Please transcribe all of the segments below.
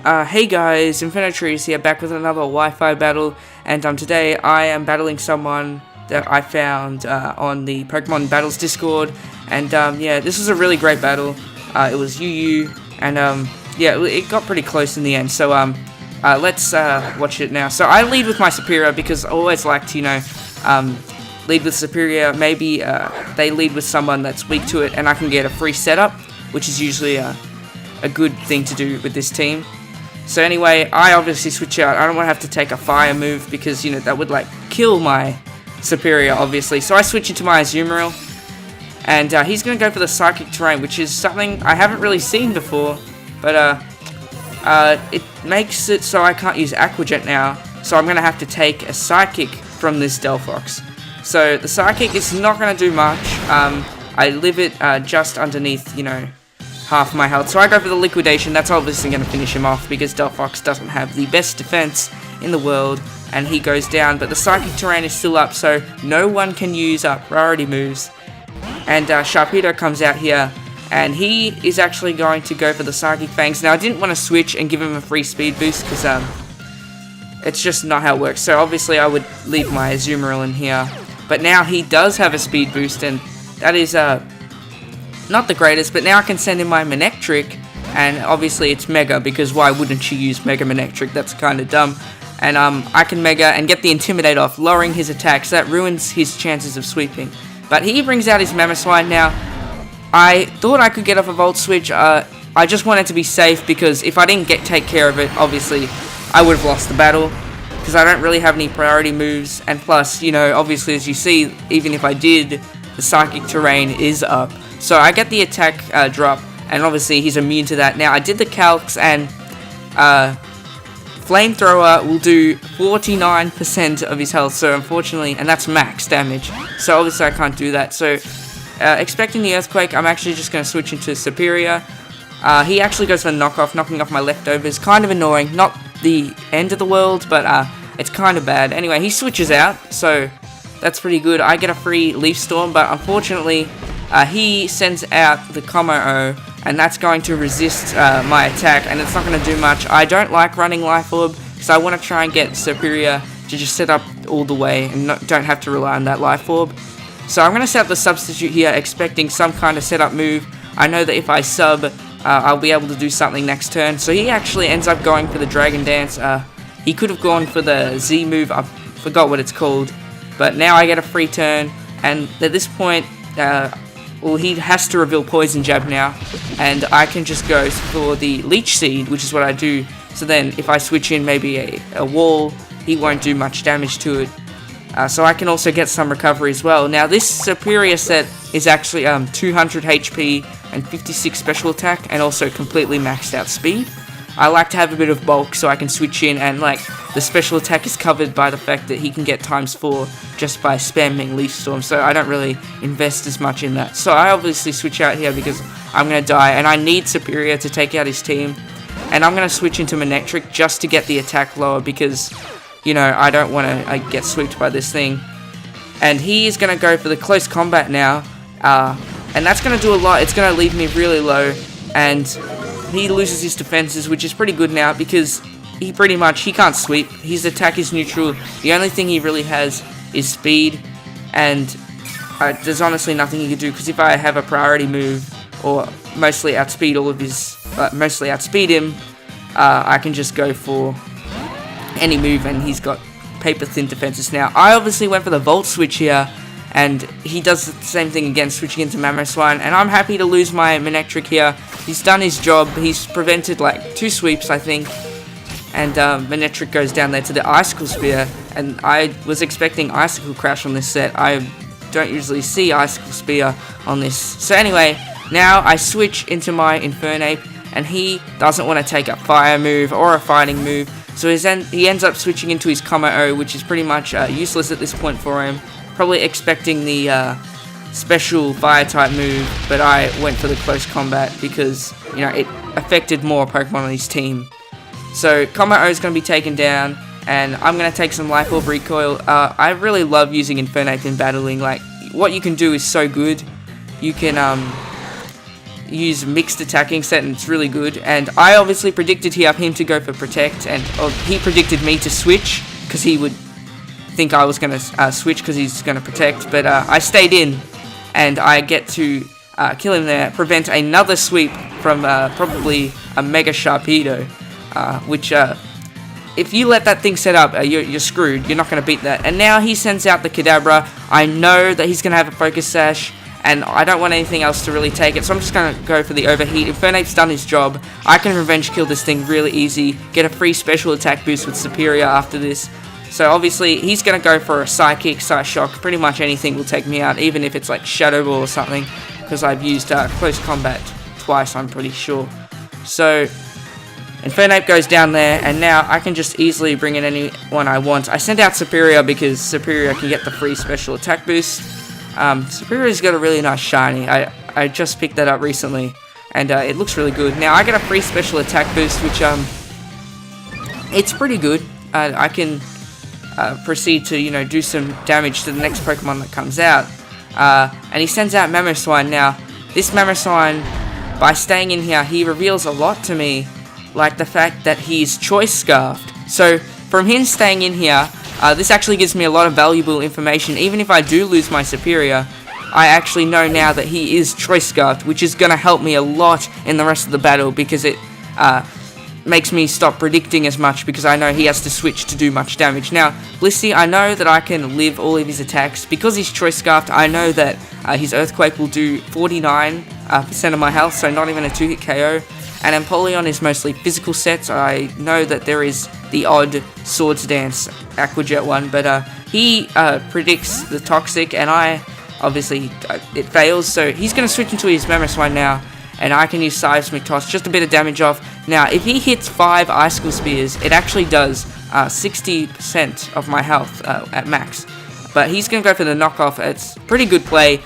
Hey guys, Infernape is here, back with another Wi-Fi battle, and today I am battling someone that I found on the Pokemon Battles Discord, and yeah, this was a really great battle. It was UU, and yeah, it got pretty close in the end, so let's watch it now. So I lead with my Superior because I always like to, lead with Superior. Maybe they lead with someone that's weak to it, and I can get a free setup, which is usually a good thing to do with this team. So anyway, I obviously switch out. I don't want to have to take a fire move because, that would, kill my Superior, obviously. So I switch into my Azumarill. And he's going to go for the Psychic Terrain, which is something I haven't really seen before. But it makes it so I can't use Aqua Jet now. So I'm going to have to take a Psychic from this Delphox. So the Psychic is not going to do much. I live it just underneath, half my health. So I go for the Liquidation. That's obviously going to finish him off because Delphox doesn't have the best defense in the world, and he goes down. But the Psychic Terrain is still up, so no one can use priority moves. And Sharpedo comes out here, and he is actually going to go for the Psychic Fangs. Now I didn't want to switch and give him a free speed boost because it's just not how it works. So obviously I would leave my Azumarill in here, but now he does have a speed boost, and that is not the greatest, but now I can send in my Manectric, and obviously it's Mega, because why wouldn't you use Mega Manectric? That's kind of dumb. And I can Mega and get the Intimidate off, lowering his attacks. That ruins his chances of sweeping. But he brings out his Mamoswine now. I thought I could get off a Volt Switch. I just wanted to be safe, because if I didn't take care of it, obviously I would have lost the battle, because I don't really have any priority moves. And plus, obviously as you see, even if I did, the Psychic Terrain is up. So I get the attack drop, and obviously he's immune to that. Now I did the calcs, and Flamethrower will do 49% of his health, so unfortunately, and that's max damage, so obviously I can't do that. So expecting the Earthquake, I'm actually just going to switch into Superior. He actually goes for knockoff, knocking off my leftovers. Kind of annoying, not the end of the world, but it's kind of bad. Anyway, he switches out, so that's pretty good. I get a free Leaf Storm, but unfortunately he sends out the Como-O, and that's going to resist my attack, and it's not going to do much. I don't like running Life Orb, because I want to try and get Superior to just set up all the way, and don't have to rely on that Life Orb. So I'm going to set up the Substitute here, expecting some kind of setup move. I know that if I sub, I'll be able to do something next turn. So he actually ends up going for the Dragon Dance. He could have gone for the Z move, I forgot what it's called, but now I get a free turn, and at this point, well, he has to reveal Poison Jab now, and I can just go for the Leech Seed, which is what I do. So then, if I switch in maybe a wall, he won't do much damage to it. So I can also get some recovery as well. Now, this Superior set is actually 200 HP and 56 special attack, and also completely maxed out speed. I like to have a bit of bulk so I can switch in, and the special attack is covered by the fact that he can get ×4 just by spamming Leaf Storm, so I don't really invest as much in that. So I obviously switch out here because I'm going to die, and I need Superior to take out his team. And I'm going to switch into Manectric just to get the attack lower because, I don't want to get swept by this thing. And he is going to go for the Close Combat now, and that's going to do a lot. It's going to leave me really low, and he loses his defenses, which is pretty good now because he can't sweep. His attack is neutral. The only thing he really has is speed, and there's honestly nothing he can do, because if I have a priority move or mostly outspeed him, I can just go for any move, and he's got paper thin defenses now. I obviously went for the Volt Switch here, and he does the same thing again, switching into Mamoswine, and I'm happy to lose my Manectric here. He's done his job. He's prevented 2 sweeps, I think, and Manectric goes down there to the Icicle Spear, and I was expecting Icicle Crash on this set. I don't usually see Icicle Spear on this. So anyway, now I switch into my Infernape, and he doesn't want to take a fire move or a fighting move, so he ends up switching into his Como-O, which is pretty much useless at this point for him. Probably expecting the special fire type move, but I went for the Close Combat because, it affected more Pokemon on his team. So Como-O is going to be taken down, and I'm going to take some Life Orb Recoil. I really love using Infernape in battling. What you can do is so good. You can use mixed attacking set, and it's really good. And I obviously predicted here him to go for protect, and he predicted me to switch because he would think I was going to switch because he's going to protect. But I stayed in, and I get to kill him there, prevent another sweep from probably a Mega Sharpedo, which if you let that thing set up, you're screwed. You're not going to beat that. And now he sends out the Kadabra. I know that he's going to have a Focus Sash, and I don't want anything else to really take it, so I'm just going to go for the Overheat. Infernape's done his job. I can revenge kill this thing really easy, get a free special attack boost with Superior after this. So obviously, he's going to go for a Psychic, Psyshock. Pretty much anything will take me out, even if it's like Shadow Ball or something, because I've used Close Combat twice, I'm pretty sure. So Infernape goes down there, and now I can just easily bring in anyone I want. I send out Superior because Superior can get the free special attack boost. Superior's got a really nice shiny. I just picked that up recently, and it looks really good. Now I get a free special attack boost, which it's pretty good. I can proceed to do some damage to the next Pokemon that comes out. And he sends out Mamoswine. Now this Mamoswine, by staying in here, he reveals a lot to me. Like the fact that he's Choice Scarfed. So from him staying in here, this actually gives me a lot of valuable information. Even if I do lose my Superior, I actually know now that he is Choice Scarfed, which is going to help me a lot in the rest of the battle, because it makes me stop predicting as much, because I know he has to switch to do much damage. Now, Blissey, I know that I can live all of his attacks. Because he's Choice Scarfed, I know that his Earthquake will do 49% of my health, so not even a 2-hit KO. And Empoleon is mostly physical sets. I know that there is the odd Swords Dance Aquajet one, but he predicts the Toxic, and I obviously it fails, so he's going to switch into his Mamoswine now, and I can use Seismic Toss, just a bit of damage off. Now, if he hits 5 Icicle Spears, it actually does 60% of my health at max. But he's going to go for the knockoff. It's pretty good play.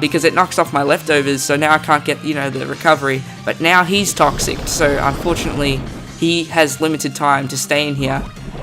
Because it knocks off my leftovers, so now I can't get, the recovery. But now he's Toxic, so unfortunately, he has limited time to stay in here.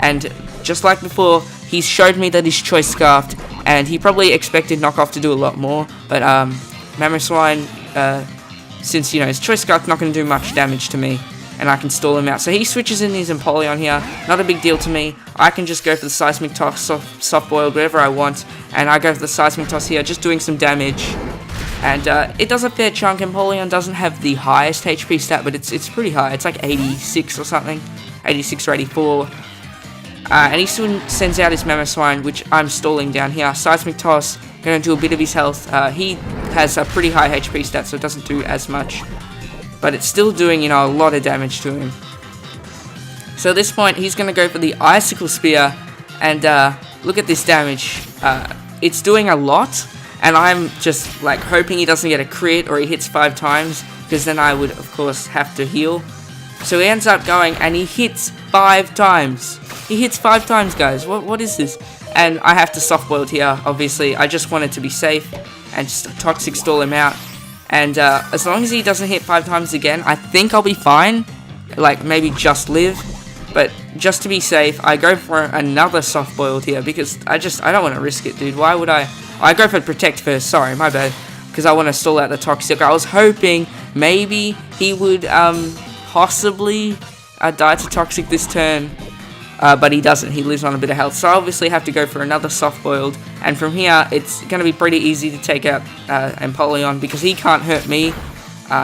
And just like before, he's showed me that he's Choice Scarfed, and he probably expected Knockoff to do a lot more. But Mamoswine, since, his Choice Scarfed, not going to do much damage to me, and I can stall him out. So he switches in his Empoleon here, not a big deal to me. I can just go for the Seismic Toss, soft boiled, whatever I want, and I go for the Seismic Toss here, just doing some damage. And it does a fair chunk. Empoleon doesn't have the highest HP stat, but it's pretty high. It's like 86 or something, 86 or 84. And he soon sends out his Mamoswine, which I'm stalling down here. Seismic Toss, gonna do a bit of his health. He has a pretty high HP stat, so it doesn't do as much. But it's still doing, a lot of damage to him. So at this point, he's going to go for the Icicle Spear, and look at this damage. It's doing a lot, and I'm just, hoping he doesn't get a crit or he hits 5 times, because then I would, of course, have to heal. So he ends up going, and he hits 5 times. He hits 5 times, guys. What is this? And I have to soft-boiled here, obviously. I just wanted to be safe, and just Toxic stall him out. And as long as he doesn't hit 5 times again, I think I'll be fine. Maybe just live. But just to be safe, I go for another soft-boiled here, because I don't want to risk it, dude. Why would I? I go for Protect first. Sorry, my bad. Because I want to stall out the Toxic. I was hoping maybe he would possibly die to Toxic this turn. But he doesn't. He lives on a bit of health. So I obviously have to go for another soft-boiled. And from here, it's going to be pretty easy to take out Empoleon, because he can't hurt me.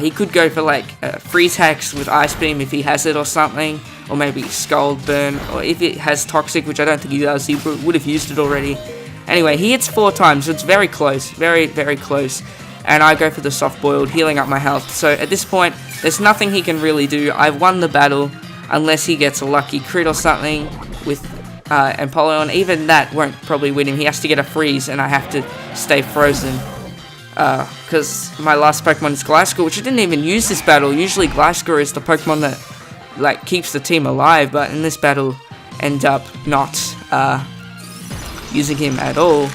He could go for Freeze Hex with Ice Beam if he has it or something. Or maybe Scald Burn. Or if it has Toxic, which I don't think he does, he would have used it already. Anyway, he hits 4 times, so it's very close. Very, very close. And I go for the soft-boiled, healing up my health. So at this point, there's nothing he can really do. I've won the battle. Unless he gets a lucky crit or something with Empoleon. Even that won't probably win him. He has to get a freeze, and I have to stay frozen. Because my last Pokemon is Gliscor, which I didn't even use this battle. Usually Gliscor is the Pokemon that keeps the team alive, but in this battle, end up not using him at all.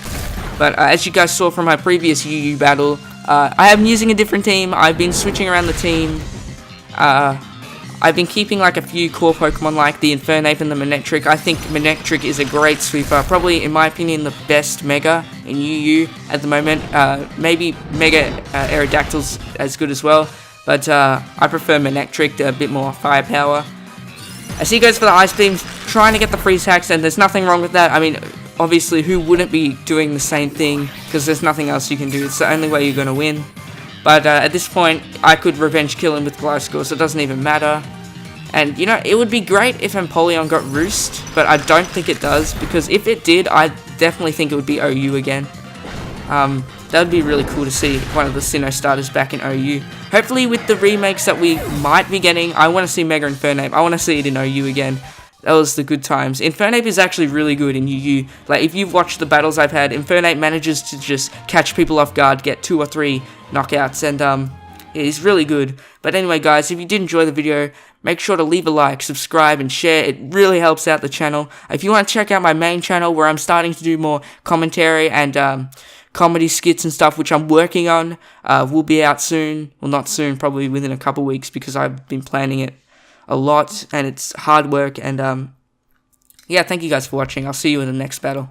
But as you guys saw from my previous UU battle, I am using a different team. I've been switching around the team. I've been keeping a few core Pokemon like the Infernape and the Manectric. I think Manectric is a great sweeper. Probably, in my opinion, the best Mega in UU at the moment. Maybe Mega Aerodactyl's as good as well. but I prefer Manectric, a bit more firepower. As he goes for the Ice Beam, trying to get the freeze hacks, and there's nothing wrong with that. I mean, obviously, who wouldn't be doing the same thing, because there's nothing else you can do. It's the only way you're going to win. But at this point, I could revenge kill him with Gliscor, so it doesn't even matter. And, you know, it would be great if Empoleon got Roost, but I don't think it does, because if it did, I definitely think it would be OU again. That would be really cool to see one of the Sinnoh starters back in OU. Hopefully with the remakes that we might be getting, I want to see Mega Infernape. I want to see it in OU again. That was the good times. Infernape is actually really good in UU. Like, if you've watched the battles I've had, Infernape manages to just catch people off guard, get 2 or 3 knockouts, and he's really good. But anyway, guys, if you did enjoy the video, make sure to leave a like, subscribe, and share. It really helps out the channel. If you want to check out my main channel, where I'm starting to do more commentary and comedy skits and stuff, which I'm working on, will be out soon. Well, not soon, probably within a couple weeks, because I've been planning it a lot, and it's hard work. And yeah, thank you guys for watching. I'll see you in the next battle.